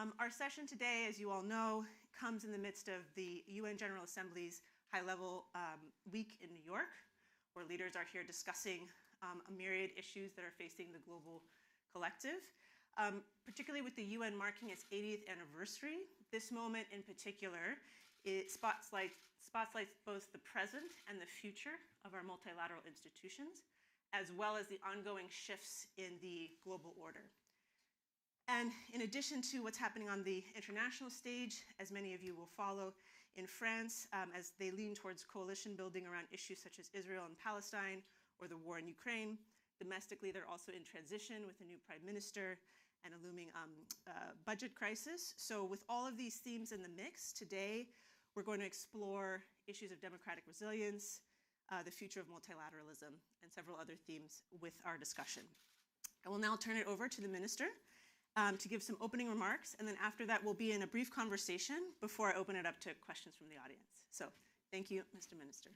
Our session today, as you all know, comes in the midst of the UN General Assembly's high-level week in New York, where leaders are here discussing a myriad issues that are facing the global collective. Particularly with the UN marking its 80th anniversary, this moment in particular, it spotlights both the present and the future of our multilateral institutions, as well as the ongoing shifts in the global order. And in addition to what's happening on the international stage, as many of you will follow, in France, as they lean towards coalition building around issues such as Israel and Palestine or the war in Ukraine, domestically they're also in transition with a new prime minister and a looming budget crisis. So with all of these themes in the mix, today we're going to explore issues of democratic resilience, the future of multilateralism, and several other themes with our discussion. I will now turn it over to the minister to give some opening remarks, and then after that we'll be in a brief conversation before I open it up to questions from the audience. So thank you, Mr. Minister.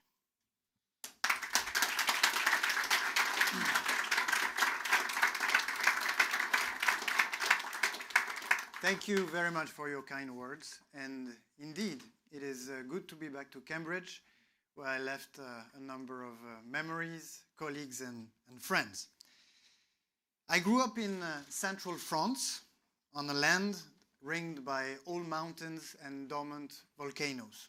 Thank you very much for your kind words, and indeed it is good to be back to Cambridge, where I left a number of memories, colleagues and friends. I grew up in central France on a land ringed by old mountains and dormant volcanoes.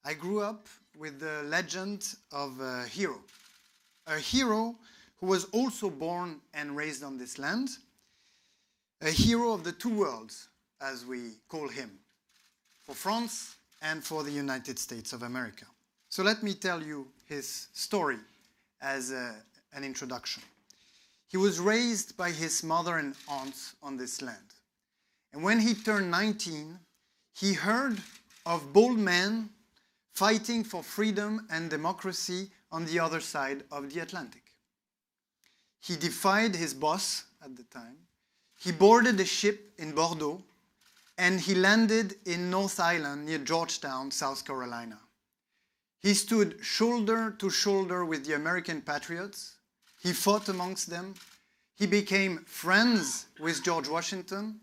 I grew up with the legend of a hero who was also born and raised on this land, a hero of the two worlds, as we call him, for France and for the United States of America. So let me tell you his story as an introduction. He was raised by his mother and aunts on this land. And when he turned 19, he heard of bold men fighting for freedom and democracy on the other side of the Atlantic. He defied his boss at the time. He boarded a ship in Bordeaux, and he landed in North Island near Georgetown, South Carolina. He stood shoulder to shoulder with the American patriots. He fought amongst them. He became friends with George Washington.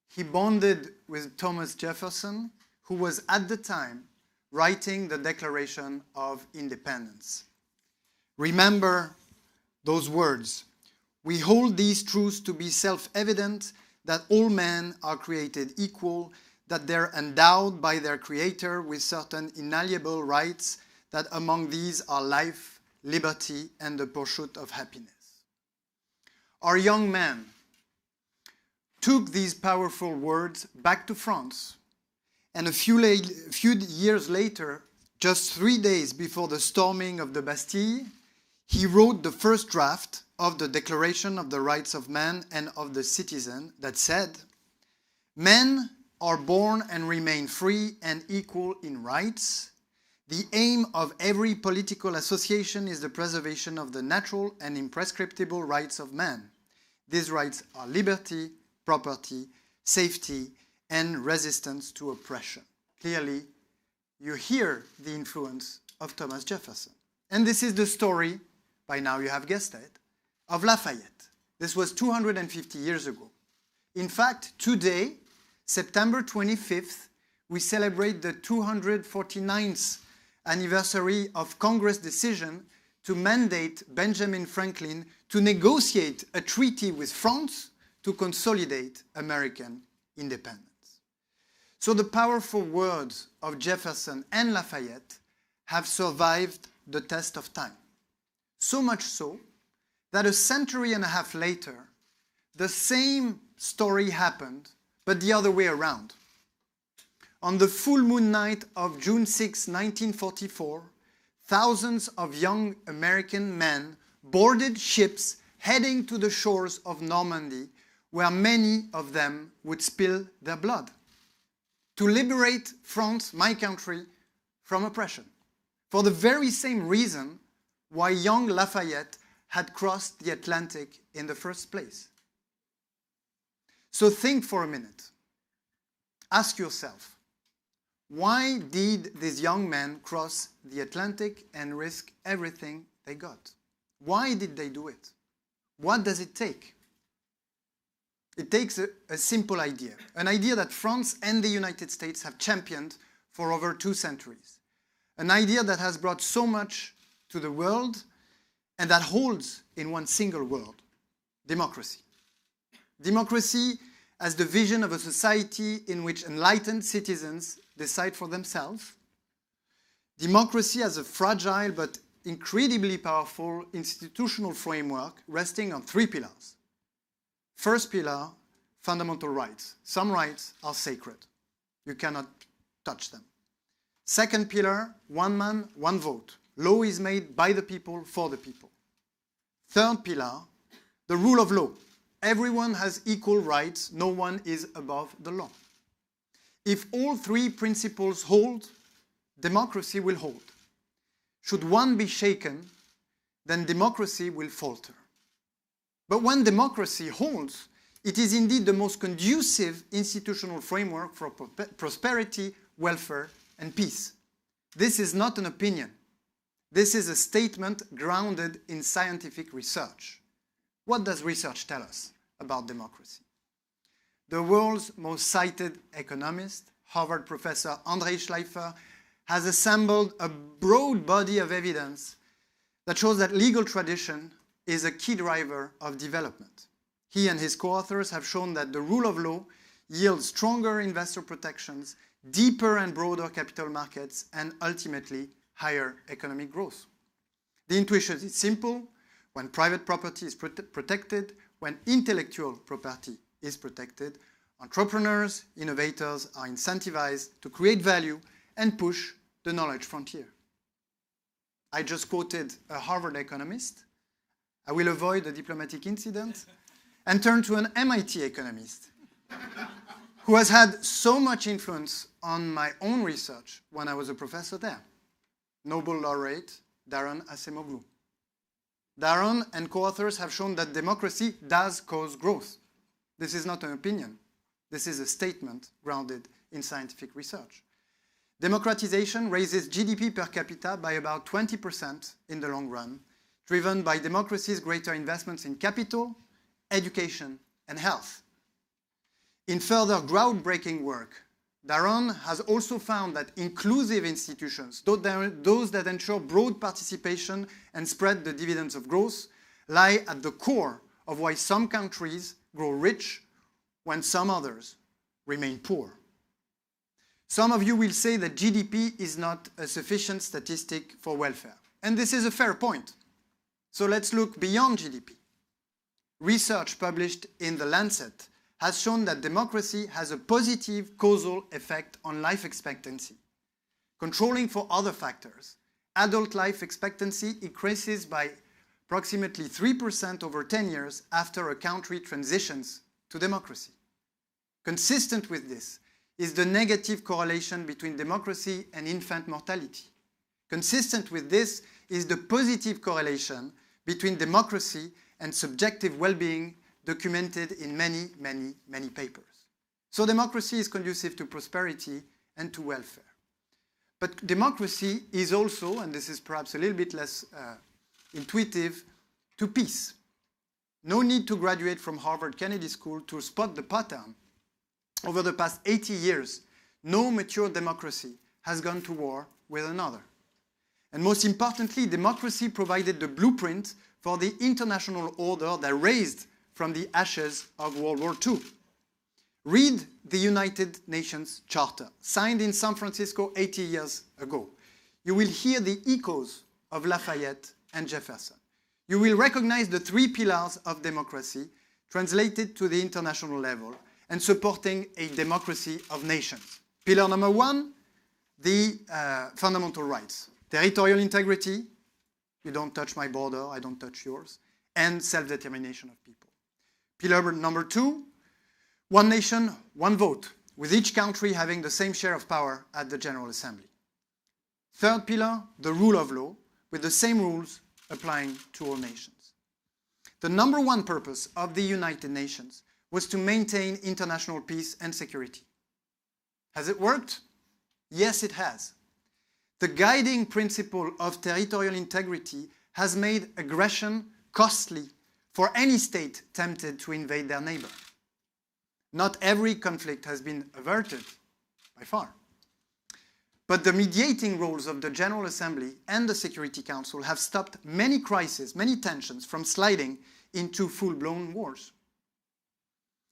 He bonded with Thomas Jefferson, who was at the time writing the Declaration of Independence. Remember those words. We hold these truths to be self-evident, that all men are created equal, that they're endowed by their Creator with certain inalienable rights, that among these are life, liberty, and the pursuit of happiness. Our young man took these powerful words back to France, and a few years later, just 3 days before the storming of the Bastille, he wrote the first draft of the Declaration of the Rights of Man and of the Citizen that said, "Men are born and remain free and equal in rights. The aim of every political association is the preservation of the natural and imprescriptible rights of man. These rights are liberty, property, safety, and resistance to oppression." Clearly, you hear the influence of Thomas Jefferson. And this is the story, by now you have guessed it, of Lafayette. This was 250 years ago. In fact, today, September 25th, we celebrate the 249th anniversary of Congress' decision to mandate Benjamin Franklin to negotiate a treaty with France to consolidate American independence. So the powerful words of Jefferson and Lafayette have survived the test of time. So much so that a century and a half later, the same story happened, but the other way around. On the full moon night of June 6, 1944, thousands of young American men boarded ships heading to the shores of Normandy, where many of them would spill their blood, to liberate France, my country, from oppression, for the very same reason why young Lafayette had crossed the Atlantic in the first place. So think for a minute. Ask yourself, why did these young men cross the Atlantic and risk everything they got? Why did they do it? What does it take? It takes a simple idea, an idea that France and the United States have championed for over 2 centuries, an idea that has brought so much to the world and that holds in one single word: democracy. Democracy as the vision of a society in which enlightened citizens decide for themselves. Democracy as a fragile but incredibly powerful institutional framework resting on 3 pillars. First pillar, fundamental rights. Some rights are sacred. You cannot touch them. Second pillar, one man, one vote. Law is made by the people, for the people. Third pillar, the rule of law. Everyone has equal rights. No one is above the law. If all 3 principles hold, democracy will hold. Should one be shaken, then democracy will falter. But when democracy holds, it is indeed the most conducive institutional framework for prosperity, welfare, and peace. This is not an opinion. This is a statement grounded in scientific research. What does research tell us about democracy? The world's most cited economist, Harvard professor Andrei Schleifer, has assembled a broad body of evidence that shows that legal tradition is a key driver of development. He and his co-authors have shown that the rule of law yields stronger investor protections, deeper and broader capital markets, and ultimately higher economic growth. The intuition is simple. When private property is protected, when intellectual property is protected, entrepreneurs, innovators are incentivized to create value and push the knowledge frontier. I just quoted a Harvard economist. I will avoid a diplomatic incident and turn to an MIT economist who has had so much influence on my own research when I was a professor there. Nobel laureate Daron Acemoglu. Daron and co-authors have shown that democracy does cause growth. This is not an opinion. This is a statement grounded in scientific research. Democratization raises GDP per capita by about 20% in the long run, driven by democracy's greater investments in capital, education, and health. In further groundbreaking work, Daron has also found that inclusive institutions, those that ensure broad participation and spread the dividends of growth, lie at the core of why some countries grow rich when some others remain poor. Some of you will say that GDP is not a sufficient statistic for welfare. And this is a fair point. So let's look beyond GDP. Research published in The Lancet has shown that democracy has a positive causal effect on life expectancy. Controlling for other factors, adult life expectancy increases by approximately 3% over 10 years after a country transitions to democracy. Consistent with this is the negative correlation between democracy and infant mortality. Consistent with this is the positive correlation between democracy and subjective well-being documented in many, many, many papers. So democracy is conducive to prosperity and to welfare. But democracy is also, and this is perhaps a little bit less intuitive, to peace. No need to graduate from Harvard Kennedy School to spot the pattern. Over the past 80 years, no mature democracy has gone to war with another. And most importantly, democracy provided the blueprint for the international order that raised from the ashes of World War II. Read the United Nations Charter, signed in San Francisco 80 years ago. You will hear the echoes of Lafayette and Jefferson. You will recognize the 3 pillars of democracy translated to the international level and supporting a democracy of nations. Pillar number 1, the fundamental rights. Territorial integrity, you don't touch my border, I don't touch yours, and self-determination of people. Pillar number 2, one nation, one vote, with each country having the same share of power at the General Assembly. Third pillar, the rule of law, with the same rules applying to all nations. The number 1 purpose of the United Nations was to maintain international peace and security. Has it worked? Yes, it has. The guiding principle of territorial integrity has made aggression costly for any state tempted to invade their neighbor. Not every conflict has been averted, by far. But the mediating roles of the General Assembly and the Security Council have stopped many crises, many tensions from sliding into full-blown wars.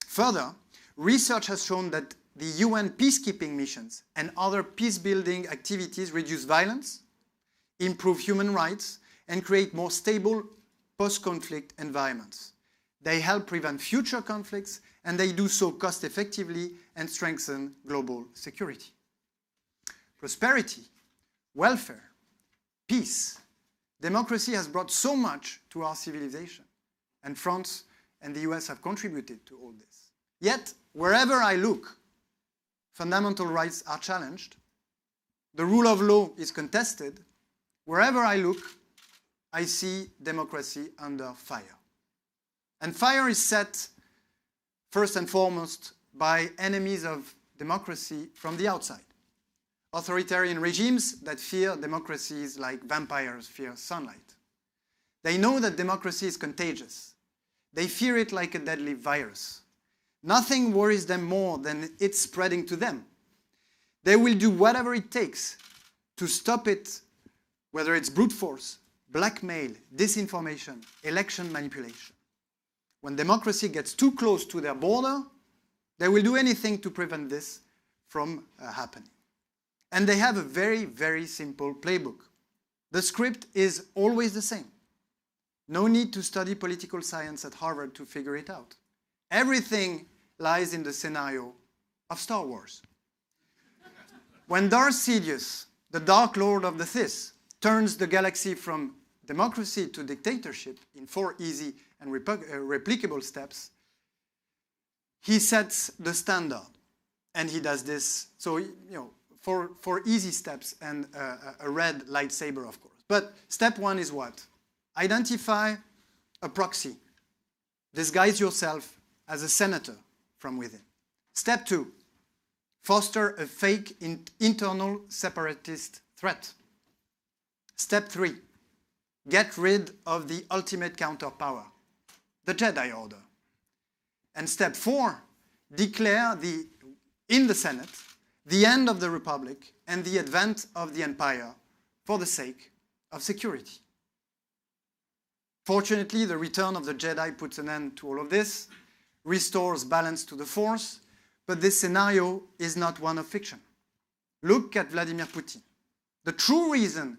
Further, research has shown that the UN peacekeeping missions and other peace-building activities reduce violence, improve human rights, and create more stable post-conflict environments. They help prevent future conflicts, and they do so cost-effectively and strengthen global security. Prosperity, welfare, peace, democracy has brought so much to our civilization, and France and the US have contributed to all this. Yet, wherever I look, fundamental rights are challenged, the rule of law is contested. Wherever I look, I see democracy under fire. And fire is set first and foremost by enemies of democracy from the outside. Authoritarian regimes that fear democracies like vampires fear sunlight. They know that democracy is contagious. They fear it like a deadly virus. Nothing worries them more than it spreading to them. They will do whatever it takes to stop it, whether it's brute force, blackmail, disinformation, election manipulation. When democracy gets too close to their border, they will do anything to prevent this from happening. And they have a very, very simple playbook. The script is always the same. No need to study political science at Harvard to figure it out. Everything lies in the scenario of Star Wars. When Darth Sidious, the Dark Lord of the Sith, turns the galaxy from democracy to dictatorship in 4 easy and replicable steps, he sets the standard. And he does this, so, for easy steps and a red lightsaber, of course. But step 1 is what? Identify a proxy. Disguise yourself as a senator from within. Step 2, foster a fake internal separatist threat. Step 3, get rid of the ultimate counterpower, the Jedi Order. And step 4, declare in the Senate the end of the Republic and the advent of the Empire for the sake of security. Fortunately, the return of the Jedi puts an end to all of this, restores balance to the Force, but this scenario is not one of fiction. Look at Vladimir Putin. The true reason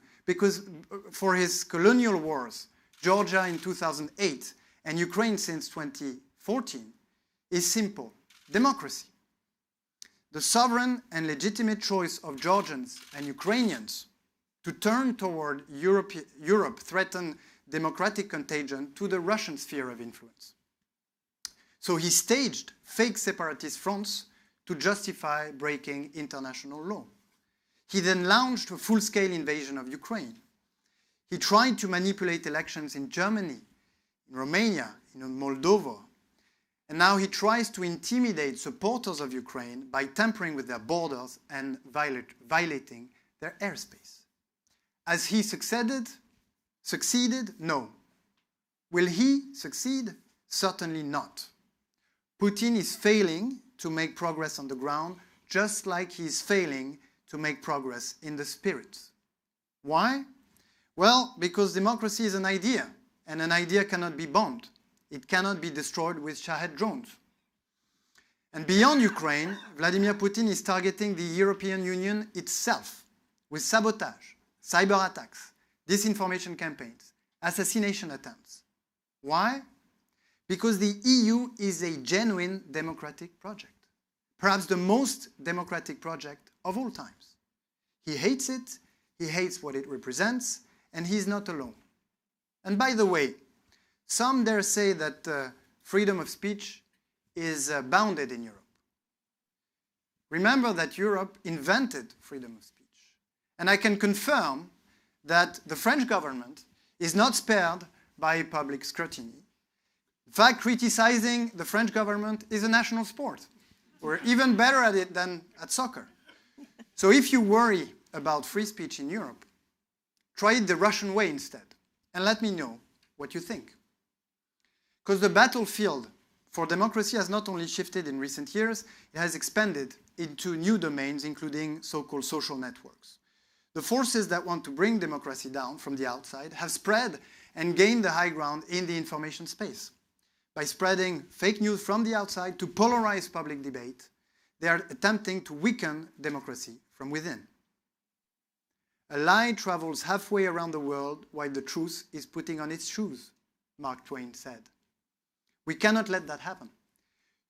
for his colonial wars, Georgia in 2008 and Ukraine since 2014, is simple: democracy. The sovereign and legitimate choice of Georgians and Ukrainians to turn toward Europe threatened democratic contagion to the Russian sphere of influence. So he staged fake separatist fronts to justify breaking international law. He then launched a full-scale invasion of Ukraine. He tried to manipulate elections in Germany, in Romania, in Moldova. And now he tries to intimidate supporters of Ukraine by tampering with their borders and violating their airspace. Has he succeeded? No. Will he succeed? Certainly not. Putin is failing to make progress on the ground, just like he is failing to make progress in the spirit. Why? Well, because democracy is an idea, and an idea cannot be bombed. It cannot be destroyed with Shahed drones. And beyond Ukraine, Vladimir Putin is targeting the European Union itself with sabotage, cyber attacks, disinformation campaigns, assassination attempts. Why? Because the EU is a genuine democratic project, perhaps the most democratic project of all times. He hates it, he hates what it represents, and he's not alone. And by the way, some dare say that freedom of speech is bounded in Europe. Remember that Europe invented freedom of speech. And I can confirm that the French government is not spared by public scrutiny. In fact, criticizing the French government is a national sport. We're even better at it than at soccer. So if you worry about free speech in Europe, try it the Russian way instead, and let me know what you think. Because the battlefield For democracy has not only shifted in recent years, it has expanded into new domains, including so-called social networks. The forces that want to bring democracy down from the outside have spread and gained the high ground in the information space. By spreading fake news from the outside to polarize public debate, they are attempting to weaken democracy from within. A lie travels halfway around the world while the truth is putting on its shoes, Mark Twain said. We cannot let that happen.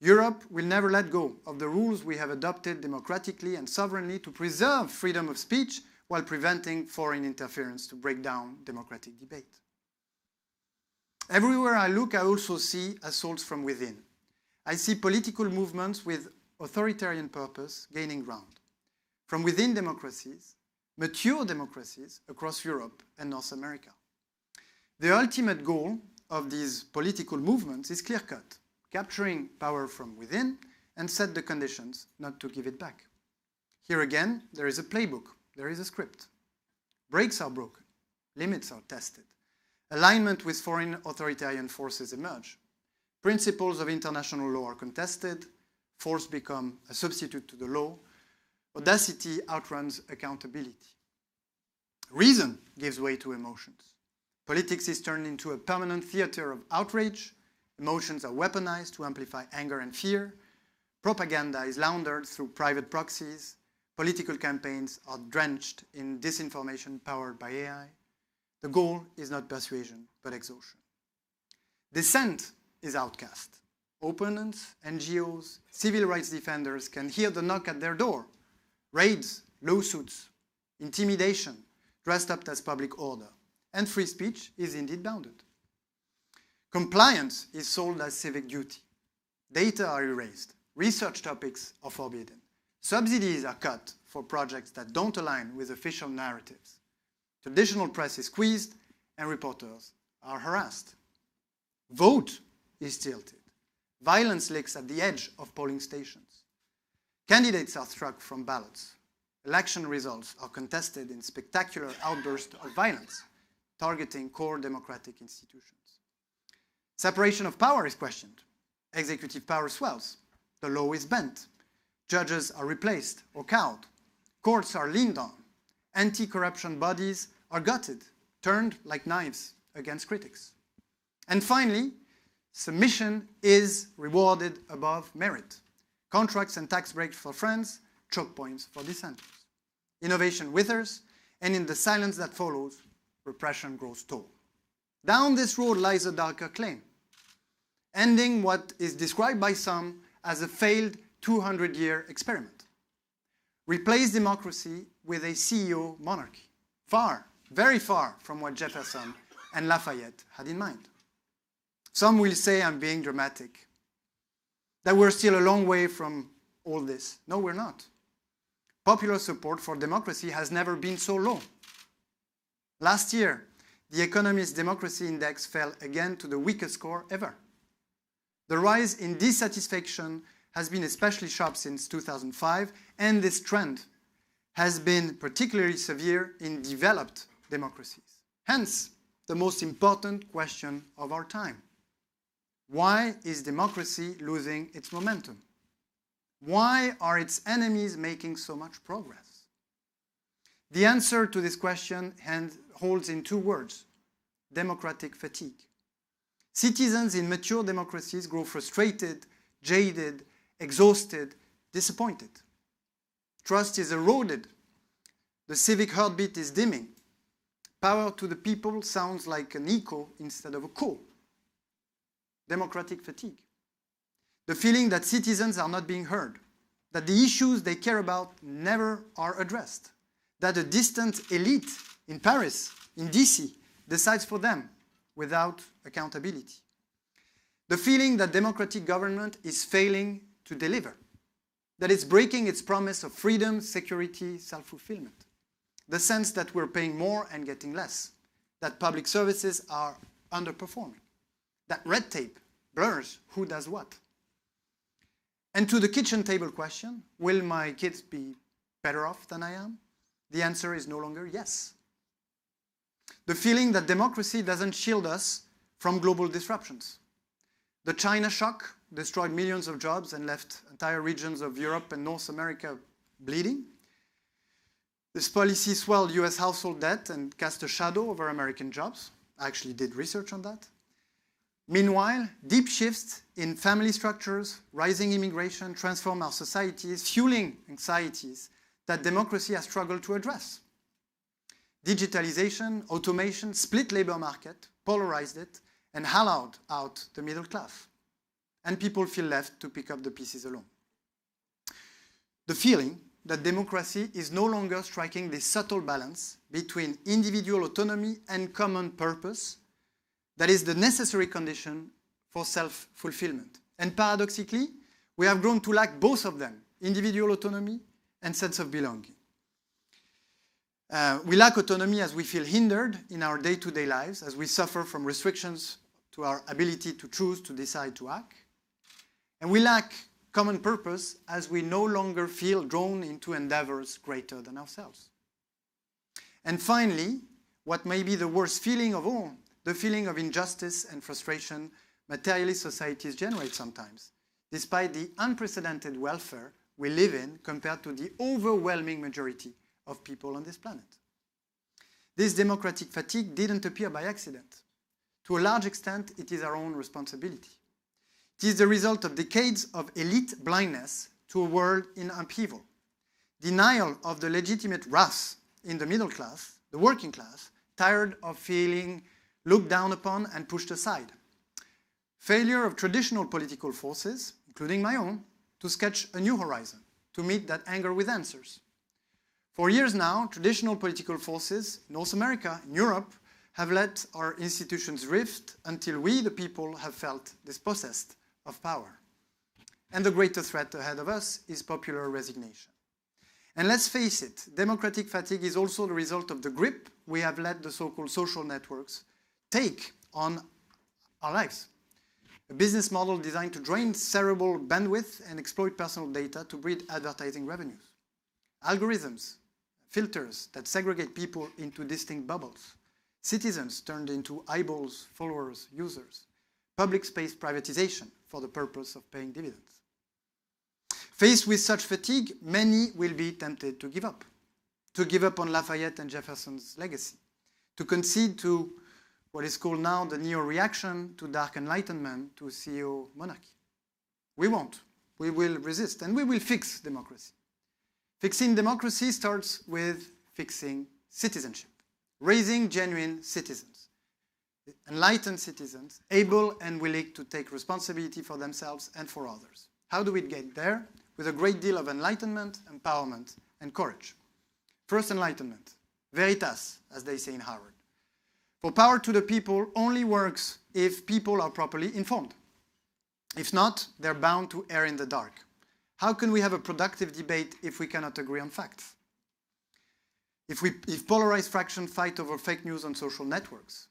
Europe will never let go of the rules we have adopted democratically and sovereignly to preserve freedom of speech while preventing foreign interference to break down democratic debate. Everywhere I look, I also see assaults from within. I see political movements with authoritarian purpose gaining ground. From within democracies, mature democracies across Europe and North America. The ultimate goal of these political movements is clear-cut, capturing power from within and set the conditions not to give it back. Here again, there is a playbook, there is a script. Brakes are broken, limits are tested. Alignment with foreign authoritarian forces emerge. Principles of international law are contested, force become a substitute to the law, audacity outruns accountability. Reason gives way to emotions. Politics is turned into a permanent theater of outrage. Emotions are weaponized to amplify anger and fear. Propaganda is laundered through private proxies. Political campaigns are drenched in disinformation powered by AI. The goal is not persuasion, but exhaustion. Dissent is outcast. Opponents, NGOs, civil rights defenders can hear the knock at their door. Raids, lawsuits, intimidation, dressed up as public order. And free speech is indeed bounded. Compliance is sold as civic duty. Data are erased. Research topics are forbidden. Subsidies are cut for projects that don't align with official narratives. Traditional press is squeezed and reporters are harassed. Vote is tilted. Violence leaks at the edge of polling stations. Candidates are struck from ballots. Election results are contested in spectacular outbursts of violence, targeting core democratic institutions. Separation of power is questioned. Executive power swells. The law is bent. Judges are replaced or cowed. Courts are leaned on. Anti-corruption bodies are gutted, turned like knives against critics. And finally, submission is rewarded above merit. Contracts and tax breaks for friends, choke points for dissenters. Innovation withers, and in the silence that follows, repression grows tall. Down this road lies a darker claim, ending what is described by some as a failed 200-year experiment. Replace democracy with a CEO monarchy, far, very far from what Jefferson and Lafayette had in mind. Some will say I'm being dramatic, that we're still a long way from all this. No, we're not. Popular support for democracy has never been so low. Last year, the Economist Democracy Index fell again to the weakest score ever. The rise in dissatisfaction has been especially sharp since 2005, and this trend has been particularly severe in developed democracies. Hence, the most important question of our time. Why is democracy losing its momentum? Why are its enemies making so much progress? The answer to this question holds in two words: democratic fatigue. Citizens in mature democracies grow frustrated, jaded, exhausted, disappointed. Trust is eroded. The civic heartbeat is dimming. Power to the people sounds like an echo instead of a call. Democratic fatigue. The feeling that citizens are not being heard, that the issues they care about never are addressed, that a distant elite in Paris, in DC, decides for them without accountability. The feeling that democratic government is failing to deliver, that it's breaking its promise of freedom, security, self-fulfillment. The sense that we're paying more and getting less, that public services are underperforming, that red tape blurs who does what. And to the kitchen table question, will my kids be better off than I am? The answer is no longer yes. The feeling that democracy doesn't shield us from global disruptions. The China shock destroyed millions of jobs and left entire regions of Europe and North America bleeding. This policy swelled US household debt and cast a shadow over American jobs. I actually did research on that. Meanwhile, deep shifts in family structures, rising immigration transform our societies, fueling anxieties that democracy has struggled to address. Digitalization, automation, split labor market, polarized it, and hollowed out the middle class. And people feel left to pick up the pieces alone. The feeling that democracy is no longer striking this subtle balance between individual autonomy and common purpose that is the necessary condition for self-fulfillment. And paradoxically, we have grown to lack both of them, individual autonomy and sense of belonging. We lack autonomy as we feel hindered in our day-to-day lives, as we suffer from restrictions to our ability to choose, to decide, to act. And we lack common purpose as we no longer feel drawn into endeavors greater than ourselves. And finally, what may be the worst feeling of all, the feeling of injustice and frustration materialist societies generate sometimes, despite the unprecedented welfare we live in compared to the overwhelming majority of people on this planet. This democratic fatigue didn't appear by accident. To a large extent, it is our own responsibility. It is the result of decades of elite blindness to a world in upheaval, denial of the legitimate wrath in the middle class, the working class, tired of feeling looked down upon and pushed aside, failure of traditional political forces, including my own, to sketch a new horizon, to meet that anger with answers. For years now, traditional political forces in North America, in Europe, have let our institutions drift until we, the people, have felt dispossessed of power. And the greatest threat ahead of us is popular resignation. And let's face it, democratic fatigue is also the result of the grip we have let the so-called social networks take on our lives. A business model designed to drain cerebral bandwidth and exploit personal data to breed advertising revenues. Algorithms, filters that segregate people into distinct bubbles. Citizens turned into eyeballs, followers, users. Public space privatization for the purpose of paying dividends. Faced with such fatigue, many will be tempted to give up on Lafayette and Jefferson's legacy, to concede to what is called now the neo-reaction to dark Enlightenment, to CEO monarchy. We won't. We will resist, and we will fix democracy. Fixing democracy starts with fixing citizenship, raising genuine citizens, enlightened citizens, able and willing to take responsibility for themselves and for others. How do we get there? With a great deal of enlightenment, empowerment, and courage. First, enlightenment, veritas, as they say in Harvard. For power to the people only works if people are properly informed. If not, they're bound to err in the dark. How can we have a productive debate if we cannot agree on facts? If polarized fractions fight over fake news on social networks?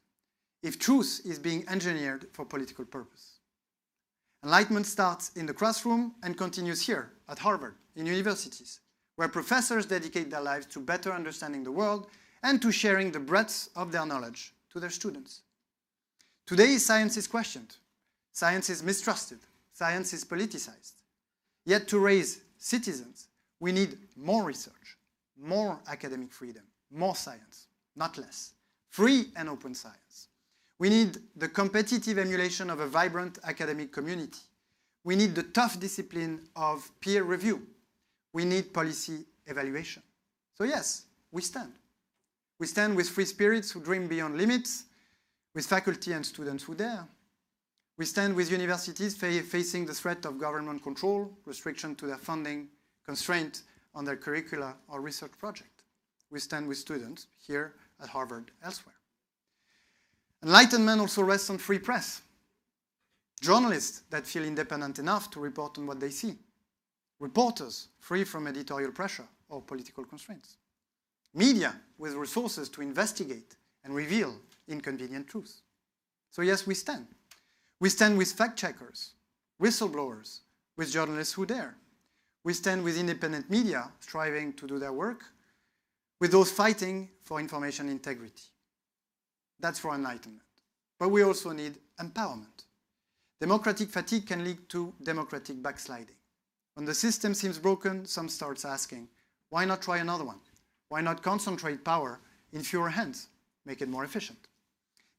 If truth is being engineered for political purpose? Enlightenment starts in the classroom and continues here at Harvard, in universities, where professors dedicate their lives to better understanding the world and to sharing the breadth of their knowledge to their students. Today, science is questioned. Science is mistrusted. Science is politicized. Yet to raise citizens, we need more research, more academic freedom, more science, not less. Free and open science. We need the competitive emulation of a vibrant academic community. We need the tough discipline of peer review. We need policy evaluation. So yes, we stand. We stand with free spirits who dream beyond limits, with faculty and students who dare. We stand with universities facing the threat of government control, restriction to their funding, constraint on their curricula or research project. We stand with students here at Harvard, elsewhere. Enlightenment also rests on free press. Journalists that feel independent enough to report on what they see. Reporters free from editorial pressure or political constraints. Media with resources to investigate and reveal inconvenient truths. So yes, we stand. We stand with fact-checkers, whistleblowers, with journalists who dare. We stand with independent media striving to do their work, with those fighting for information integrity. That's for enlightenment. But we also need empowerment. Democratic fatigue can lead to democratic backsliding. When the system seems broken, some starts asking, why not try another one? Why not concentrate power in fewer hands? Make it more efficient.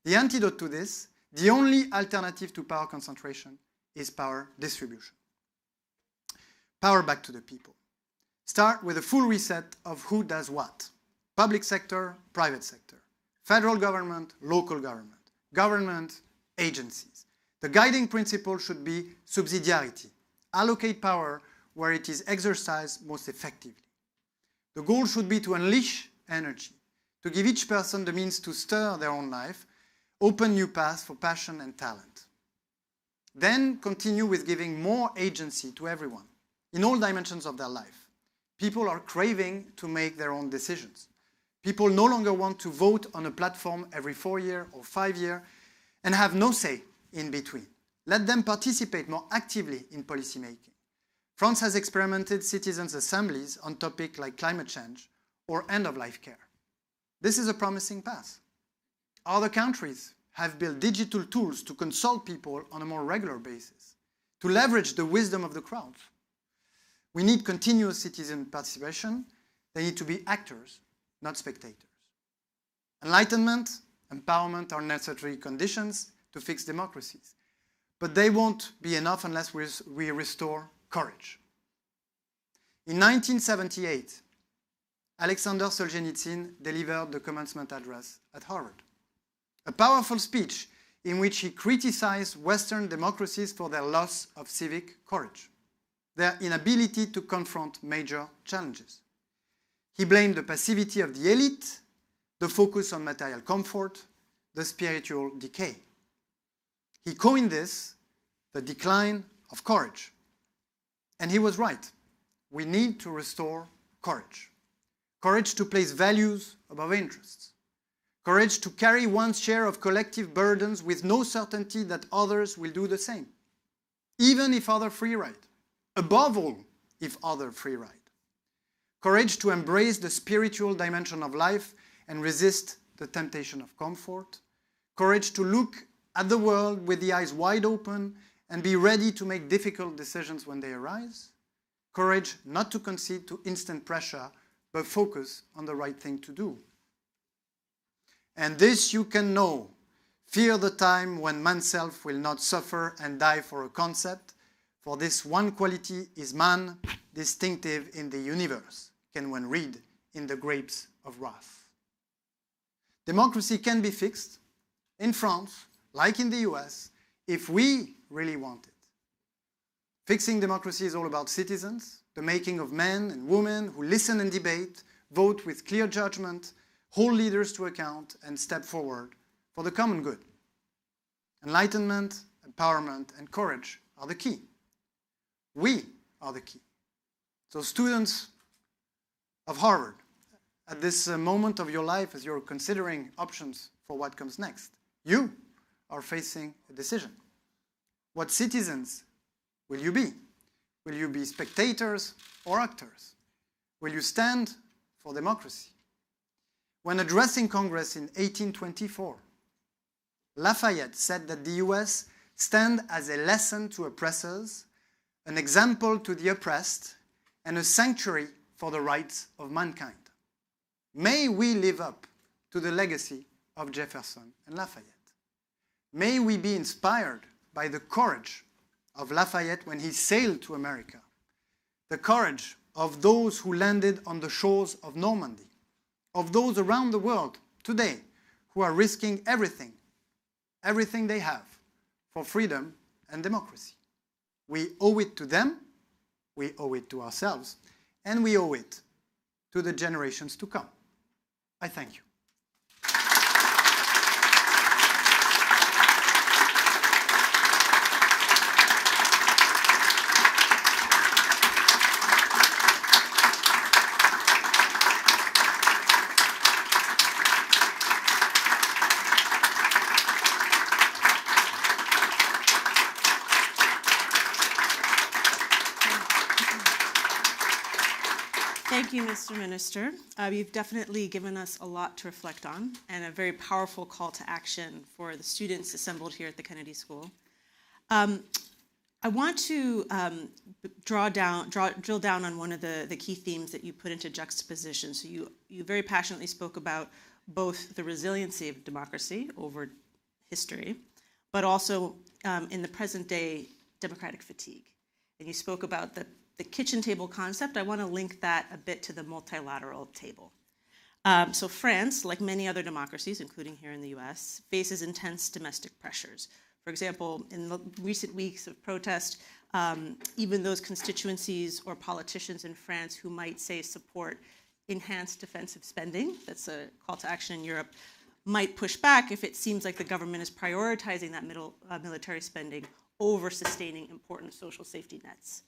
The antidote to this, the only alternative to power concentration, is power distribution. Power back to the people. Start with a full reset of who does what. Public sector, private sector. Federal government, local government. Government, agencies. The guiding principle should be subsidiarity. Allocate power where it is exercised most effectively. The goal should be to unleash energy, to give each person the means to stir their own life, open new paths for passion and talent. Then continue with giving more agency to everyone, in all dimensions of their life. People are craving to make their own decisions. People no longer want to vote on a platform every 4 years or 5 years and have no say in between. Let them participate more actively in policy making. France has experimented citizens' assemblies on topics like climate change or end-of-life care. This is a promising path. Other countries have built digital tools to consult people on a more regular basis, to leverage the wisdom of the crowd. We need continuous citizen participation. They need to be actors, not spectators. Enlightenment, empowerment are necessary conditions to fix democracies. But they won't be enough unless we restore courage. In 1978, Alexander Solzhenitsyn delivered the commencement address at Harvard. A powerful speech in which he criticized Western democracies for their loss of civic courage, their inability to confront major challenges. He blamed the passivity of the elite, the focus on material comfort, the spiritual decay. He coined this the decline of courage. And he was right. We need to restore courage. Courage to place values above interests. Courage to carry one's share of collective burdens with no certainty that others will do the same, even if others free ride. Above all, if others free ride. Courage to embrace the spiritual dimension of life and resist the temptation of comfort. Courage to look at the world with the eyes wide open and be ready to make difficult decisions when they arise. Courage not to concede to instant pressure, but focus on the right thing to do. And this you can know. Fear the time when manself will not suffer and die for a concept, for this one quality is man, distinctive in the universe, can one read in the grapes of wrath. Democracy can be fixed in France, like in the US, if we really want it. Fixing democracy is all about citizens, the making of men and women who listen and debate, vote with clear judgment, hold leaders to account, and step forward for the common good. Enlightenment, empowerment, and courage are the key. We are the key. So students of Harvard, at this moment of your life as you're considering options for what comes next, you are facing a decision. What citizens will you be? Will you be spectators or actors? Will you stand for democracy? When addressing Congress in 1824, Lafayette said that the US stand as a lesson to oppressors, an example to the oppressed, and a sanctuary for the rights of mankind. May we live up to the legacy of Jefferson and Lafayette. May we be inspired by the courage of Lafayette when he sailed to America, the courage of those who landed on the shores of Normandy, of those around the world today who are risking everything they have for freedom and democracy. We owe it to them, we owe it to ourselves, and we owe it to the generations to come. I thank you. Thank you, Mr. Minister. You've definitely given us a lot to reflect on and a very powerful call to action for the students assembled here at the Kennedy School. I want to drill down on one of the key themes that you put into juxtaposition. So you very passionately spoke about both the resiliency of democracy over history, but also in the present day, democratic fatigue. And you spoke about the kitchen table concept. I want to link that a bit to the multilateral table. So France, like many other democracies, including here in the US, faces intense domestic pressures. For example, in the recent weeks of protest, even those constituencies or politicians in France who might say support enhanced defensive spending, that's a call to action in Europe, might push back if it seems like the government is prioritizing that military spending over sustaining important social safety nets.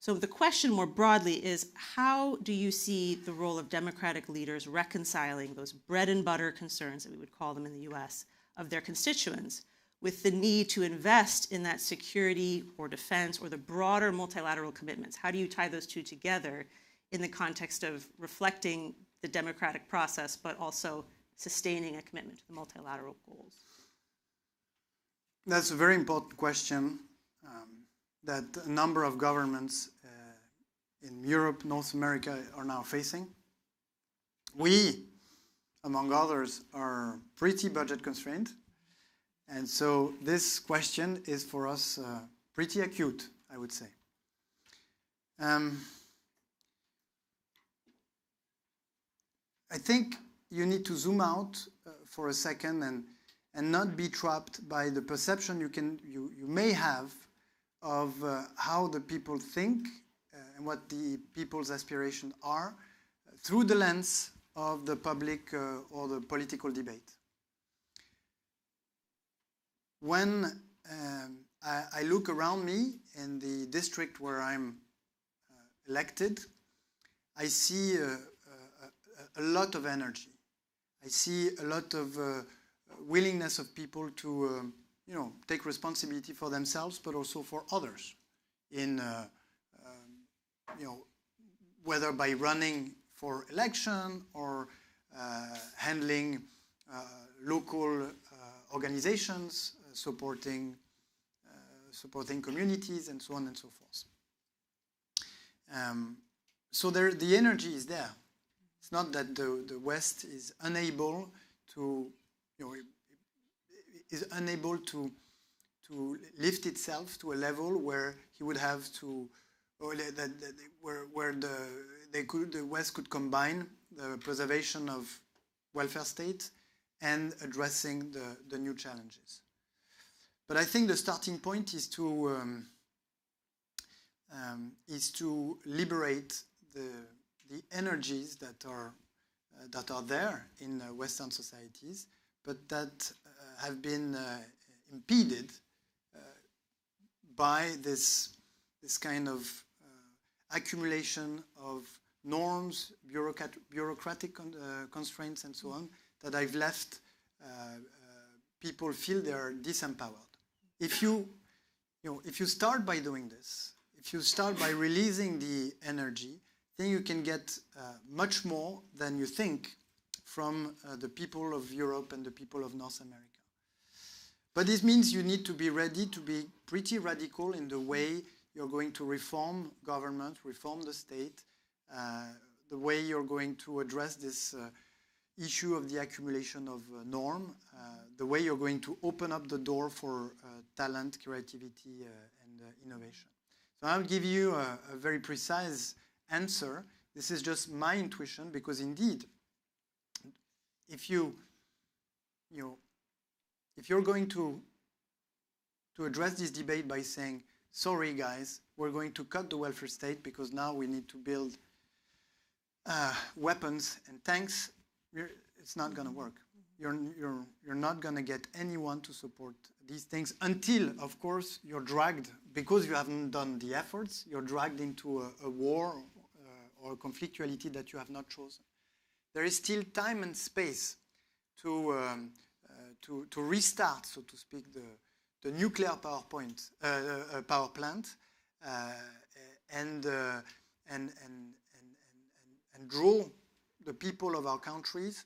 So the question more broadly is, how do you see the role of democratic leaders reconciling those bread and butter concerns, that we would call them in the US, of their constituents, with the need to invest in that security or defense or the broader multilateral commitments? How do you tie those two together in the context of reflecting the democratic process, but also sustaining a commitment to the multilateral goals? That's a very important question that a number of governments in Europe, North America are now facing. We, among others, are pretty budget constrained. And so this question is for us pretty acute, I would say. I think you need to zoom out for a second and not be trapped by the perception you may have of how the people think and what the people's aspirations are through the lens of the public or the political debate. When I look around me in the district where I'm elected, I see a lot of energy. I see a lot of willingness of people to take responsibility for themselves, but also for others, in whether by running for election or handling local organizations, supporting communities, and so on and so forth. So the energy is there. It's not that the West is unable to lift itself to a level where he would have to, or where the West could combine the preservation of welfare state and addressing the new challenges. But I think the starting point is to liberate the energies that are there in Western societies, but that have been impeded by this kind of accumulation of norms, bureaucratic constraints, and so on, that I've left people feel they are disempowered. If you start by doing this, if you start by releasing the energy, then you can get much more than you think from the people of Europe and the people of North America. But this means you need to be ready to be pretty radical in the way you're going to reform government, reform the state, the way you're going to address this issue of the accumulation of norm, the way you're going to open up the door for talent, creativity, and innovation. So I'll give you a very precise answer. This is just my intuition, because indeed, if you're going to address this debate by saying, sorry guys, we're going to cut the welfare state because now we need to build weapons and tanks, it's not going to work. You're not going to get anyone to support these things until, of course, you're dragged, because you haven't done the efforts, you're dragged into a war or a conflictuality that you have not chosen. There is still time and space to restart, so to speak, the nuclear power plant and draw the people of our countries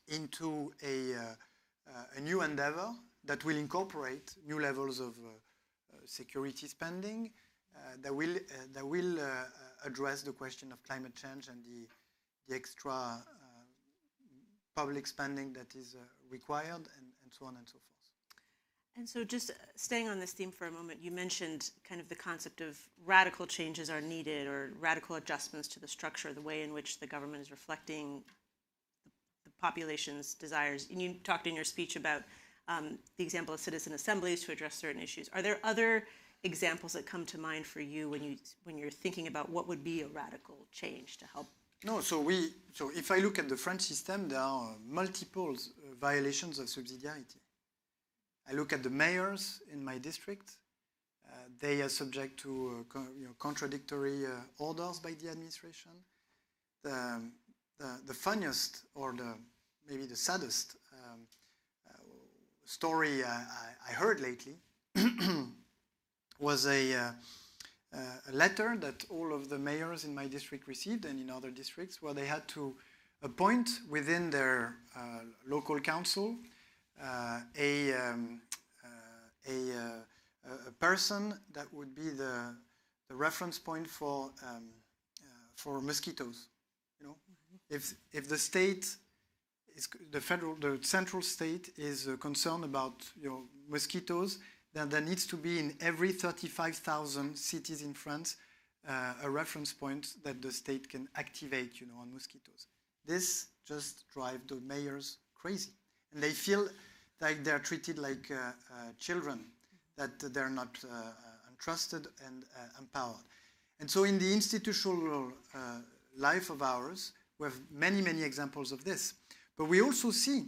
into a new endeavor that will incorporate new levels of security spending, that will address the question of climate change and the extra public spending that is required, and so on and so forth. And so just staying on this theme for a moment, you mentioned kind of the concept of radical changes are needed, or radical adjustments to the structure, the way in which the government is reflecting the population's desires. And you talked in your speech about the example of citizen assemblies to address certain issues. Are there other examples that come to mind for you when you're thinking about what would be a radical change to help? No, so if I look at the French system, there are multiple violations of subsidiarity. I look at the mayors in my district. They are subject to contradictory orders by the administration. The funniest, or maybe the saddest story I heard lately was a letter that all of the mayors in my district received, and in other districts, where they had to appoint within their local council a person that would be the reference point for mosquitoes. You know, if the state is the central state is concerned about mosquitoes, then there needs to be in every 35,000 cities in France a reference point that the state can activate, on mosquitoes. This just drives the mayors crazy, and they feel like they're treated like children, that they're not untrusted and empowered. And so in the institutional life of ours, we have many, many examples of this. But we also see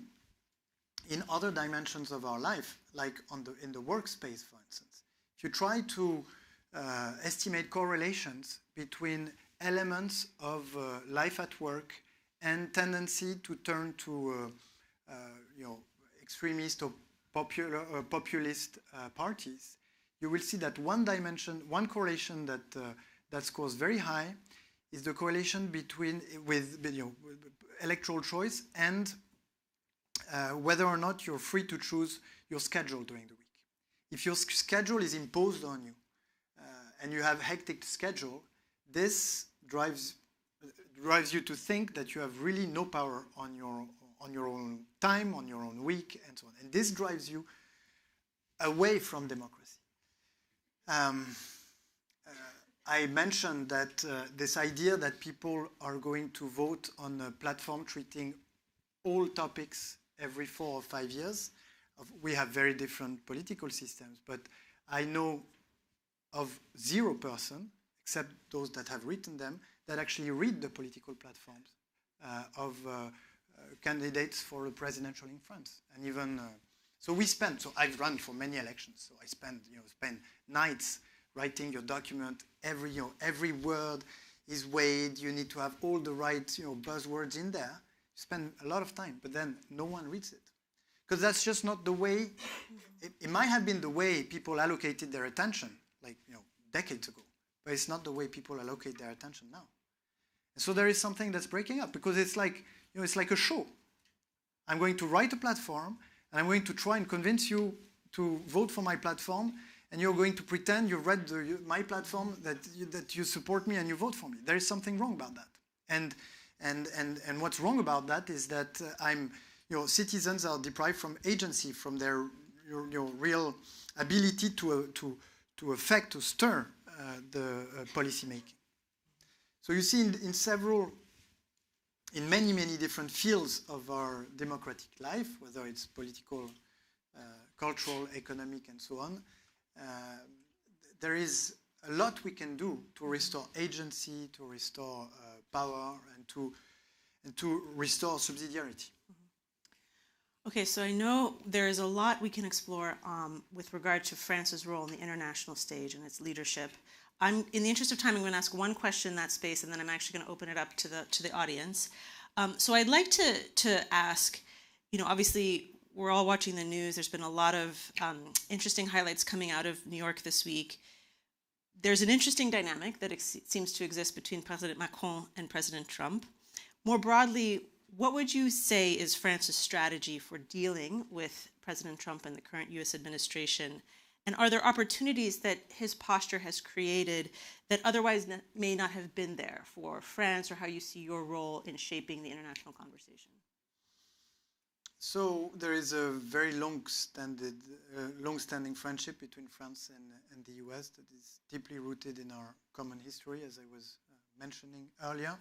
in other dimensions of our life, like in the workspace, for instance, if you try to estimate correlations between elements of life at work and tendency to turn to extremist or populist parties, you will see that one correlation that scores very high is the correlation with electoral choice and whether or not you're free to choose your schedule during the week. If your schedule is imposed on you and you have a hectic schedule, this drives you to think that you have really no power on your own time, on your own week, and so on. And this drives you away from democracy. I mentioned that this idea that people are going to vote on a platform treating all topics every 4 or 5 years. We have very different political systems, but I know of 0 person, except those that have written them, that actually read the political platforms of candidates for the presidential in France. And even, so I've run for many elections, so I spend nights writing your document. Every word is weighed. You need to have all the right buzzwords in there. You spend a lot of time, but then no one reads it. Because that's just not the way, it might have been the way people allocated their attention, like decades ago, but it's not the way people allocate their attention now. And so there is something that's breaking up, because it's like, it's like a show. I'm going to write a platform, and I'm going to try and convince you to vote for my platform, and you're going to pretend you've read my platform, that you support me and you vote for me. There is something wrong about that. And what's wrong about that is that citizens are deprived from agency, from their real ability to affect, to stir the policy making. So you see in many, many different fields of our democratic life, whether it's political, cultural, economic, and so on, there is a lot we can do to restore agency, to restore power, and to restore subsidiarity. Okay, so I know there is a lot we can explore with regard to France's role in the international stage and its leadership. In the interest of time, I'm going to ask one question in that space, and then I'm actually going to open it up to the audience. So I'd like to ask, obviously we're all watching the news. There's been a lot of interesting highlights coming out of New York this week. There's an interesting dynamic that seems to exist between President Macron and President Trump. More broadly, what would you say is France's strategy for dealing with President Trump and the current U.S. administration And are there opportunities that his posture has created that otherwise may not have been there for France, or how you see your role in shaping the international conversation? So there is a very long-standing friendship between France and the US that is deeply rooted in our common history, as I was mentioning earlier.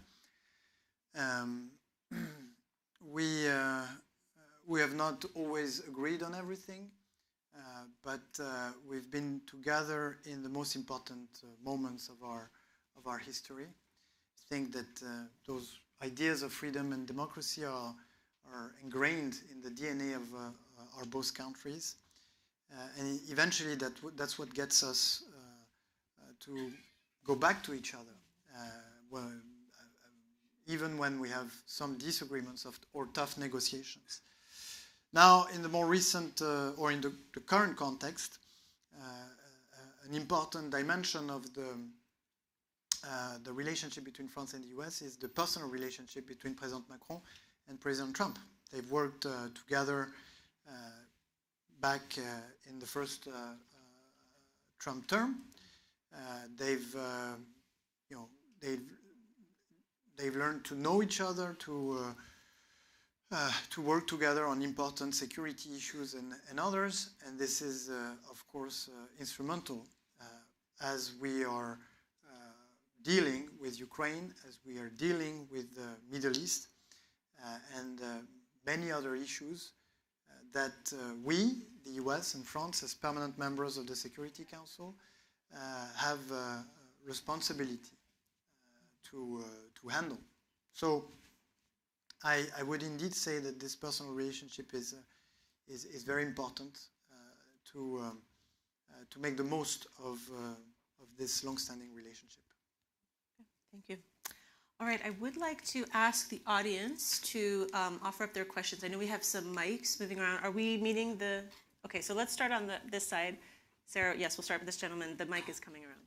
We have not always agreed on everything, but we've been together in the most important moments of our history. I think that those ideas of freedom and democracy are ingrained in the DNA of our both countries, and eventually that's what gets us to go back to each other, even when we have some disagreements or tough negotiations. Now, in the more recent or in the current context, an important dimension of the relationship between France and the US is the personal relationship between President Macron and President Trump. They've worked together back in the first Trump term. They've learned to know each other, to work together on important security issues and others, and this is, of course, instrumental as we are dealing with Ukraine, as we are dealing with the Middle East, and many other issues that we, the US and France, as permanent members of the Security Council, have responsibility to handle. So I would indeed say that this personal relationship is very important to make the most of this long-standing relationship. Thank you. All right, I would like to ask the audience to offer up their questions. I know we have some mics moving around. Are we meeting the... Okay, so let's start on this side. Sarah, yes, we'll start with this gentleman. The mic is coming around.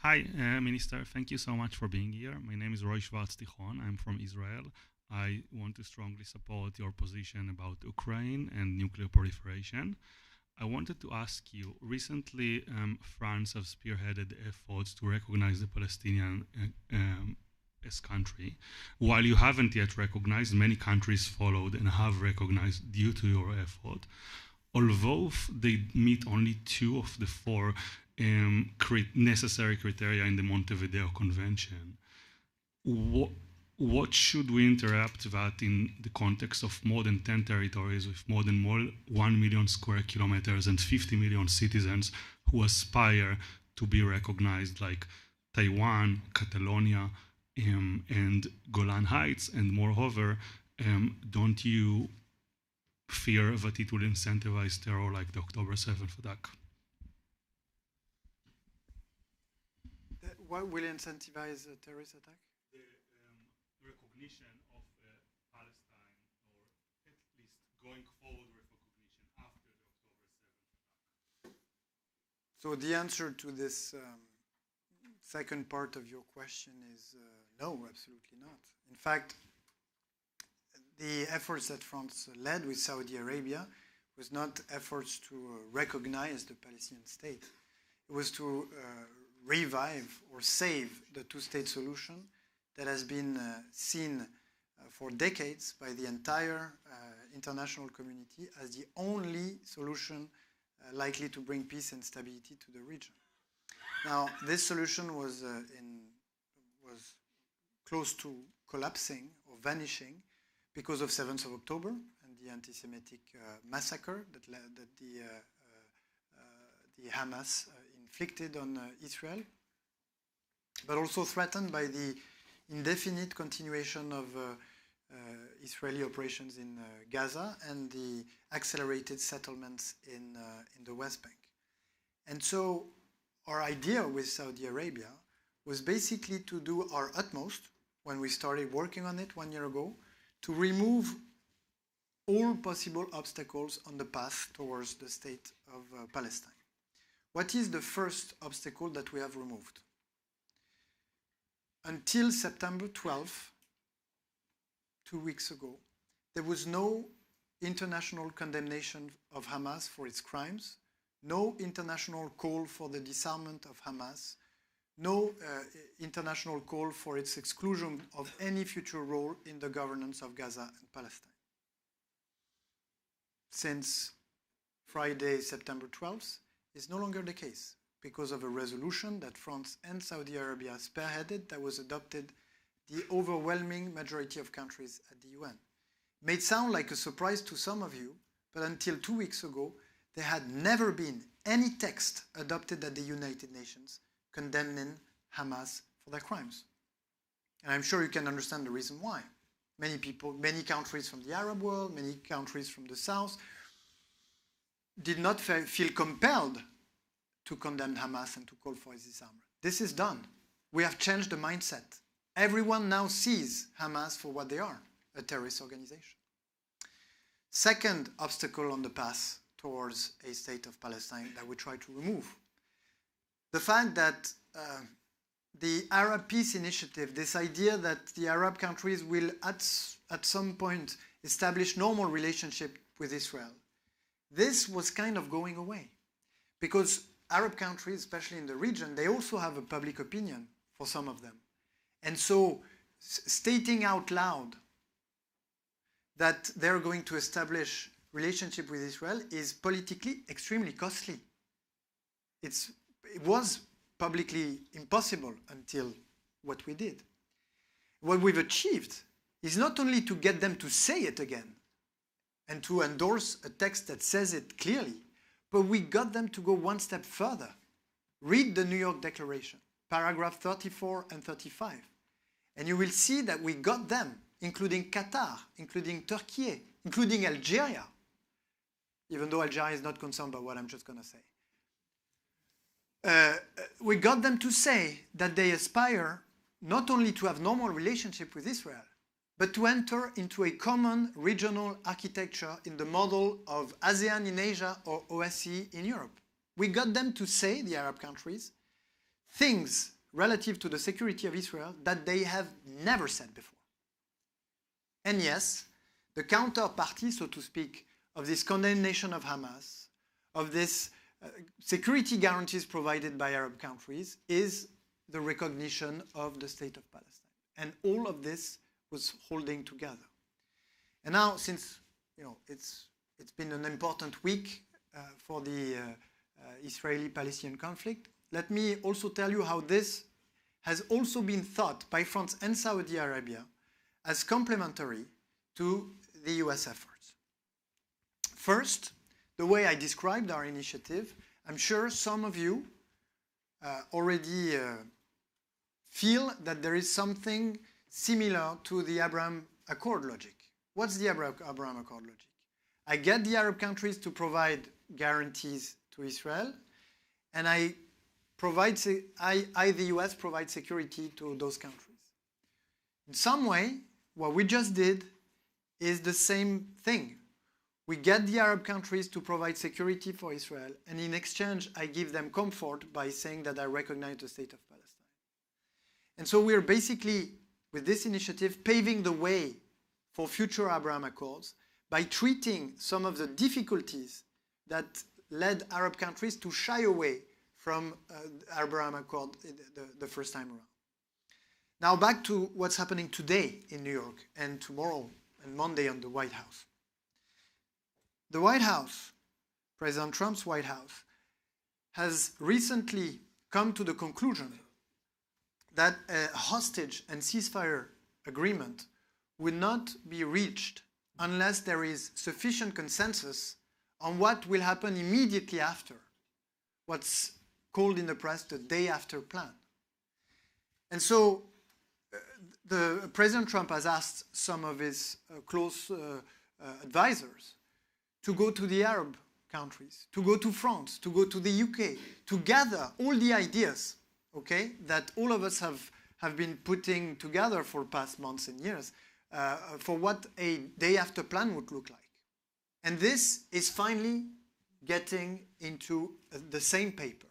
Hi, Minister. Thank you so much for being here. My name is Roy Schwarz-Tichon. I'm from Israel. I want to strongly support your position about Ukraine and nuclear proliferation. I wanted to ask you, recently France has spearheaded efforts to recognize the Palestinian as country. While you haven't yet recognized, many countries followed and have recognized due to your effort. Although they meet only 2 of the 4 necessary criteria in the Montevideo Convention, what should we interrupt that in the context of more than 10 territories with more than 1 million square kilometers and 50 million citizens who aspire to be recognized, like Taiwan, Catalonia, and Golan Heights? And moreover, don't you fear that it will incentivize terror like the October 7th attack? What will incentivize a terrorist attack? The recognition of Palestine, or at least going forward with recognition after the October 7th attack. So the answer to this second part of your question is no, absolutely not. In fact, the efforts that France led with Saudi Arabia was not efforts to recognize the Palestinian state. It was to revive or save the two-state solution that has been seen for decades by the entire international community as the only solution likely to bring peace and stability to the region. Now, this solution was close to collapsing or vanishing because of 7th of October and the anti-Semitic massacre that the Hamas inflicted on Israel, but also threatened by the indefinite continuation of Israeli operations in Gaza and the accelerated settlements in the West Bank. And so our idea with Saudi Arabia was basically to do our utmost when we started working on it 1 year ago to remove all possible obstacles on the path towards the state of Palestine. What is the first obstacle that we have removed? Until September 12th, 2 weeks ago, there was no international condemnation of Hamas for its crimes, no international call for the disarmament of Hamas, no international call for its exclusion of any future role in the governance of Gaza and Palestine. Since Friday, September 12th, is no longer the case because of a resolution that France and Saudi Arabia spearheaded that was adopted the overwhelming majority of countries at the UN. It may sound like a surprise to some of you, but until 2 weeks ago, there had never been any text adopted at the United Nations condemning Hamas for their crimes. And I'm sure you can understand the reason why. Many people, many countries from the Arab world, many countries from the South did not feel compelled to condemn Hamas and to call for its disarmament. This is done. We have changed the mindset. Everyone now sees Hamas for what they are, a terrorist organization. Second obstacle on the path towards a state of Palestine that we try to remove. The fact that the Arab Peace Initiative, this idea that the Arab countries will at some point establish normal relationship with Israel, this was kind of going away. Because Arab countries, especially in the region, they also have a public opinion for some of them. And so stating out loud that they're going to establish relationship with Israel is politically extremely costly. It was publicly impossible until what we did. What we've achieved is not only to get them to say it again and to endorse a text that says it clearly, but we got them to go one step further. Read the New York Declaration, paragraph 34 and 35, and you will see that we got them, including Qatar, including Turkey, including Algeria, even though Algeria is not concerned by what I'm just going to say. We got them to say that they aspire not only to have normal relationship with Israel, but to enter into a common regional architecture in the model of ASEAN in Asia or OSCE in Europe. We got them to say, the Arab countries, things relative to the security of Israel that they have never said before. And yes, the counterparty, so to speak, of this condemnation of Hamas, of this security guarantees provided by Arab countries, is the recognition of the state of Palestine. And all of this was holding together. And now, since it's been an important week for the Israeli-Palestinian conflict, let me also tell you how this has also been thought by France and Saudi Arabia as complementary to the US efforts. First, the way I described our initiative, I'm sure some of you already feel that there is something similar to the Abraham Accord logic. What's the Abraham Accord logic? I get the Arab countries to provide guarantees to Israel, and the US, provide security to those countries. In some way, what we just did is the same thing. We get the Arab countries to provide security for Israel, and in exchange, I give them comfort by saying that I recognize the state of Palestine. And so we're basically, with this initiative, paving the way for future Abraham Accords by treating some of the difficulties that led Arab countries to shy away from the Abraham Accord the first time around. Now back to what's happening today in New York and tomorrow and Monday on the White House. The White House, President Trump's White House, has recently come to the conclusion that a hostage and ceasefire agreement will not be reached unless there is sufficient consensus on what will happen immediately after, what's called in the press the day after plan. And so the President Trump has asked some of his close advisors to go to the Arab countries, to go to France, to go to the UK, to gather all the ideas, okay, that all of us have been putting together for past months and years for what a day after plan would look like. And this is finally getting into the same paper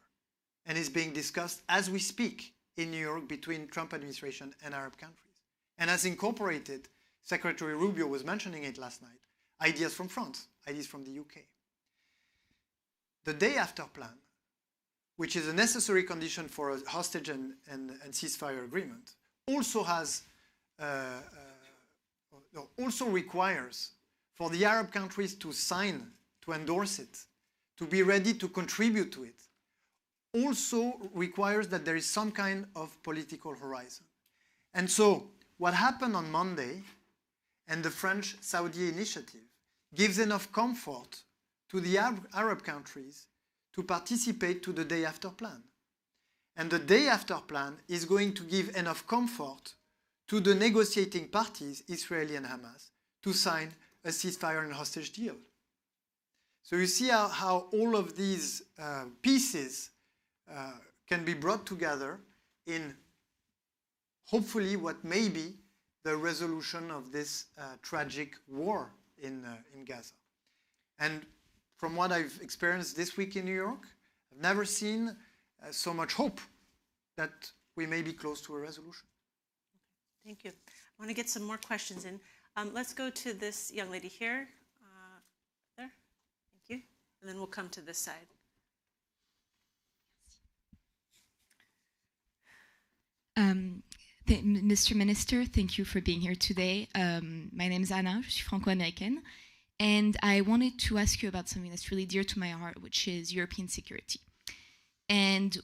and is being discussed as we speak in New York between Trump administration and Arab countries. And has incorporated, Secretary Rubio was mentioning it last night, ideas from France, ideas from the UK. The day after plan, which is a necessary condition for a hostage and ceasefire agreement, also also requires for the Arab countries to sign, to endorse it, to be ready to contribute to it, also requires that there is some kind of political horizon. And so what happened on Monday and the French-Saudi initiative gives enough comfort to the Arab countries to participate to the day after plan. And the day after plan is going to give enough comfort to the negotiating parties, Israeli and Hamas, to sign a ceasefire and hostage deal. So you see how all of these pieces can be brought together in hopefully what may be the resolution of this tragic war in Gaza. And from what I've experienced this week in New York, I've never seen so much hope that we may be close to a resolution. Thank you. I want to get some more questions in. Let's go to this young lady here. There. Thank you. And then we'll come to this side. Mr. Minister, thank you for being here today. My name is Anna, je suis franco-américaine, and I wanted to ask you about something that's really dear to my heart, which is European security. And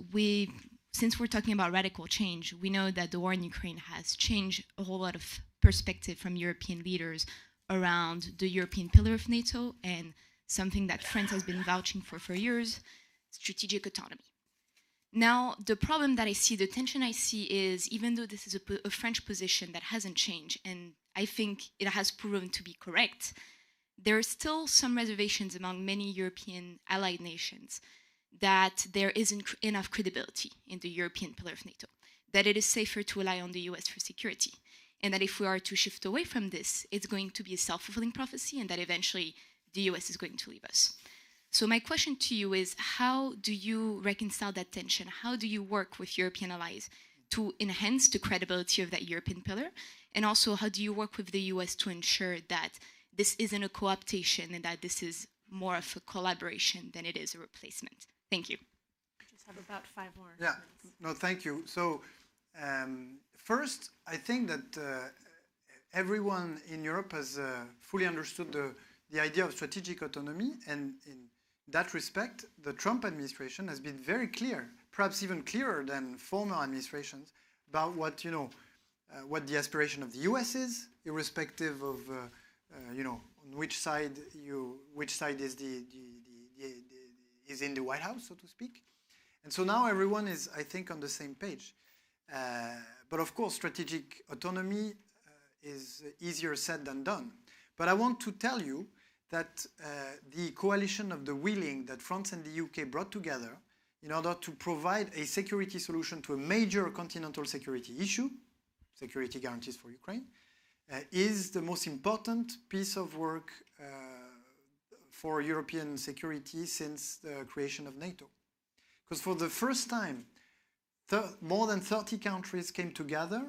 since we're talking about radical change, we know that the war in Ukraine has changed a whole lot of perspective from European leaders around the European pillar of NATO and something that France has been vouching for years, strategic autonomy. Now, the problem that I see, the tension I see is, even though this is a French position that hasn't changed, and I think it has proven to be correct, there are still some reservations among many European allied nations that there isn't enough credibility in the European pillar of NATO, that it is safer to rely on the US for security, and that if we are to shift away from this, it's going to be a self-fulfilling prophecy, and that eventually the US is going to leave us. So my question to you is, how do you reconcile that tension? How do you work with European allies to enhance the credibility of that European pillar? And also, how do you work with the US to ensure that this isn't a co-optation and that this is more of a collaboration than it is a replacement? Thank you. We just have about 5 more. Yeah, no, thank you. So first, I think that everyone in Europe has fully understood the idea of strategic autonomy, and in that respect, the Trump administration has been very clear, perhaps even clearer than former administrations, about what the aspiration of the U.S. is, irrespective of on which side is in the White House, so to speak. And so now everyone is, I think, on the same page. But of course, strategic autonomy is easier said than done. But I want to tell you that the coalition of the willing that France and the UK brought together in order to provide a security solution to a major continental security issue, security guarantees for Ukraine, is the most important piece of work for European security since the creation of NATO. Because for the first time, more than 30 countries came together,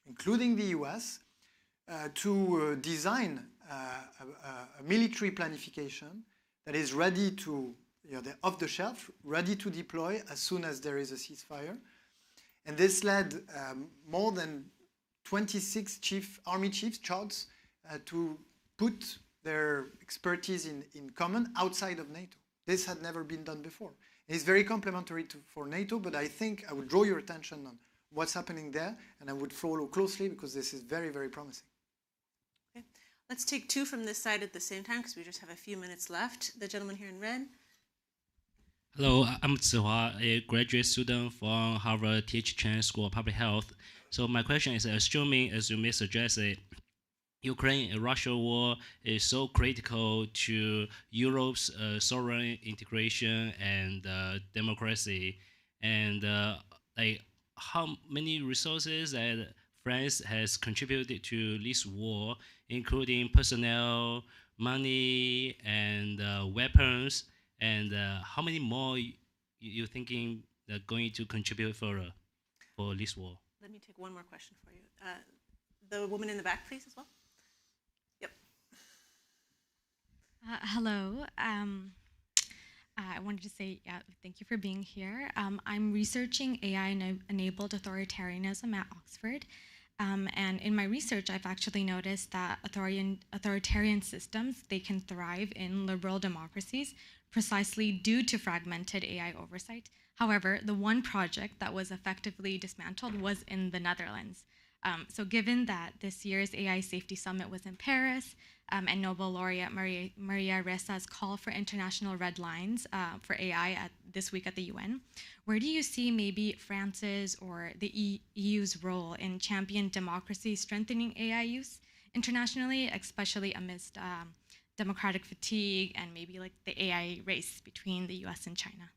including the US, to design a military planification that is ready to, they're off the shelf, ready to deploy as soon as there is a ceasefire. And this led more than 26 army chiefs, charts, to put their expertise in common outside of NATO. This had never been done before. It's very complementary for NATO, but I think I would draw your attention on what's happening there, and I would follow closely because this is very, very promising. Okay. Let's take 2 from this side at the same time because we just have a few minutes left. The gentleman here in red. Hello, I'm Zihua, a graduate student from Harvard T.H. Chan School of Public Health. So my question is, assuming, as you may suggest, Ukraine and Russia war is so critical to Europe's sovereign integration and democracy, and how many resources that France has contributed to this war, including personnel, money, and weapons, and how many more you're thinking are going to contribute for this war? Let me take one more question for you. The woman in the back, please, as well. Yep. Hello. I wanted to say thank you for being here. I'm researching AI-enabled authoritarianism at Oxford. And in my research, I've actually noticed that authoritarian systems, they can thrive in liberal democracies precisely due to fragmented AI oversight. However, the one project that was effectively dismantled was in the Netherlands. So given that this year's AI Safety Summit was in Paris, and Nobel laureate Maria Ressa's call for international red lines for AI this week at the UN, where do you see maybe France's or the EU's role in champion democracy strengthening AI use internationally, especially amidst democratic fatigue and maybe like the AI race between the US and China?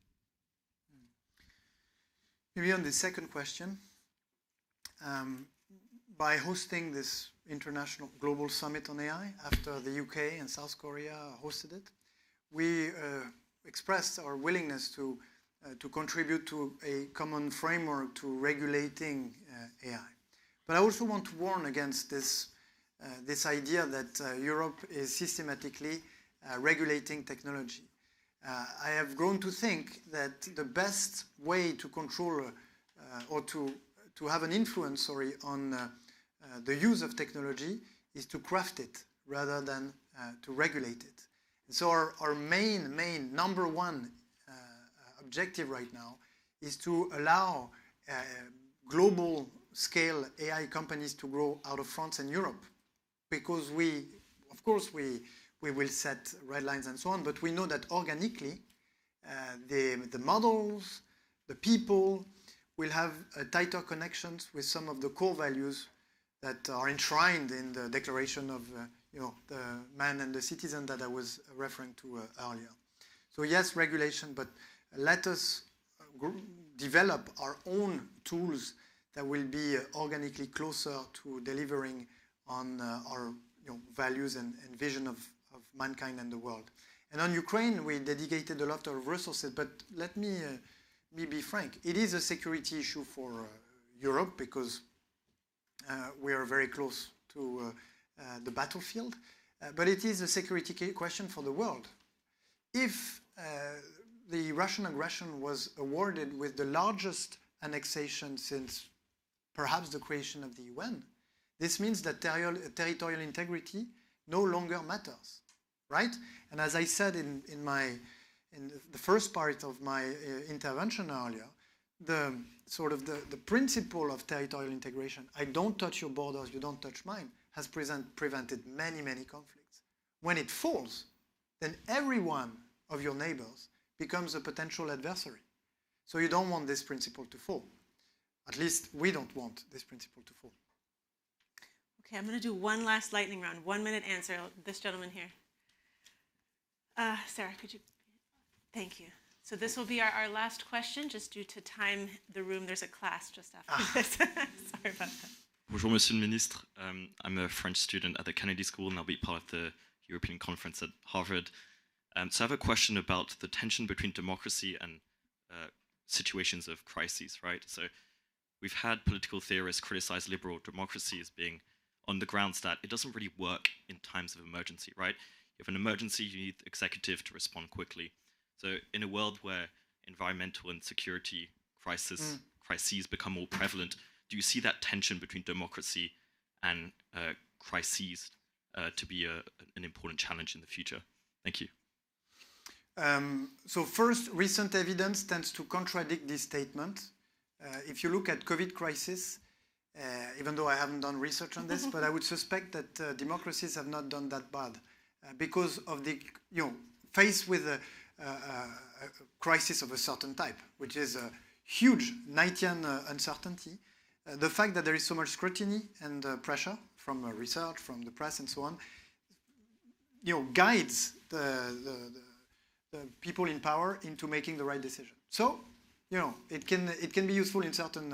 Maybe on the second question, by hosting this international global summit on AI after the UK and South Korea hosted it, we expressed our willingness to contribute to a common framework to regulating AI. But I also want to warn against this idea that Europe is systematically regulating technology. I have grown to think that the best way to control or to have an influence, on the use of technology is to craft it rather than to regulate it. And so our main number one objective right now is to allow global scale AI companies to grow out of France and Europe, because we will set red lines and so on, but we know that organically the models, the people will have tighter connections with some of the core values that are enshrined in the Declaration of the Man and the Citizen that I was referring to earlier. So yes, regulation, but let us develop our own tools that will be organically closer to delivering on our values and vision of mankind and the world. And on Ukraine, we dedicated a lot of resources, but let me be frank. It is a security issue for Europe because we are very close to the battlefield, but it is a security question for the world. If the Russian aggression was awarded with the largest annexation since perhaps the creation of the UN, this means that territorial integrity no longer matters, right? And as I said in the first part of my intervention earlier, the principle of territorial integration, I don't touch your borders, you don't touch mine, has prevented many conflicts. When it falls, then every one of your neighbors becomes a potential adversary. So you don't want this principle to fall. At least we don't want this principle to fall. Okay, I'm going to do one last lightning round. 1 minute answer. This gentleman here. Sarah, could you? Thank you. So this will be our last question, just due to time. The room, there's a class just after this. Sorry about that. Bonjour, Monsieur le Ministre. I'm a French student at the Kennedy School, and I'll be part of the European Conference at Harvard. So I have a question about the tension between democracy and situations of crises, right? So we've had political theorists criticize liberal democracy as being on the grounds that it doesn't really work in times of emergency, right? You have an emergency, you need the executive to respond quickly. So in a world where environmental and security crises become more prevalent, do you see that tension between democracy and crises to be an important challenge in the future? Thank you. So first, recent evidence tends to contradict this statement. If you look at COVID crisis, even though I haven't done research on this, but I would suspect that democracies have not done that bad because of the, faced with a crisis of a certain type, which is a huge Knightian uncertainty. The fact that there is so much scrutiny and pressure from research, from the press and so on, guides the people in power into making the right decision. So, it can be useful in certain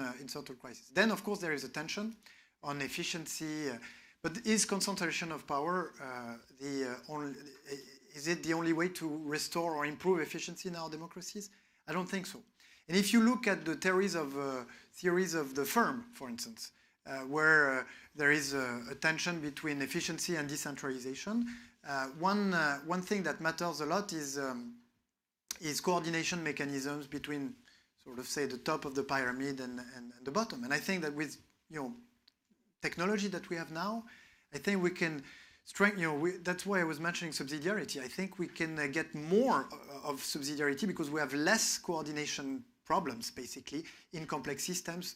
crises. Then, of course, there is a tension on efficiency. But is concentration of power is it the only way to restore or improve efficiency in our democracies? I don't think so. And if you look at the theories of the firm, for instance, where there is a tension between efficiency and decentralization, One thing that matters a lot is coordination mechanisms between, sort of, say, the top of the pyramid and the bottom. And I think that with technology that we have now, I think we can strengthen. That's why I was mentioning subsidiarity. I think we can get more of subsidiarity because we have less coordination problems, basically, in complex systems,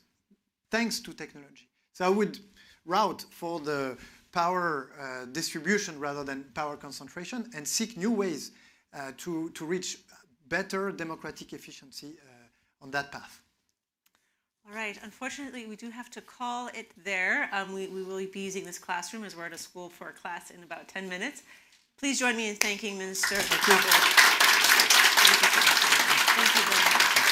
thanks to technology. So I would route for the power distribution rather than power concentration and seek new ways to reach better democratic efficiency on that path. All right. Unfortunately, we do have to call it there. We will be using this classroom as we're at a school for a class in about 10 minutes. Please join me in thanking Minister. Thank you very much.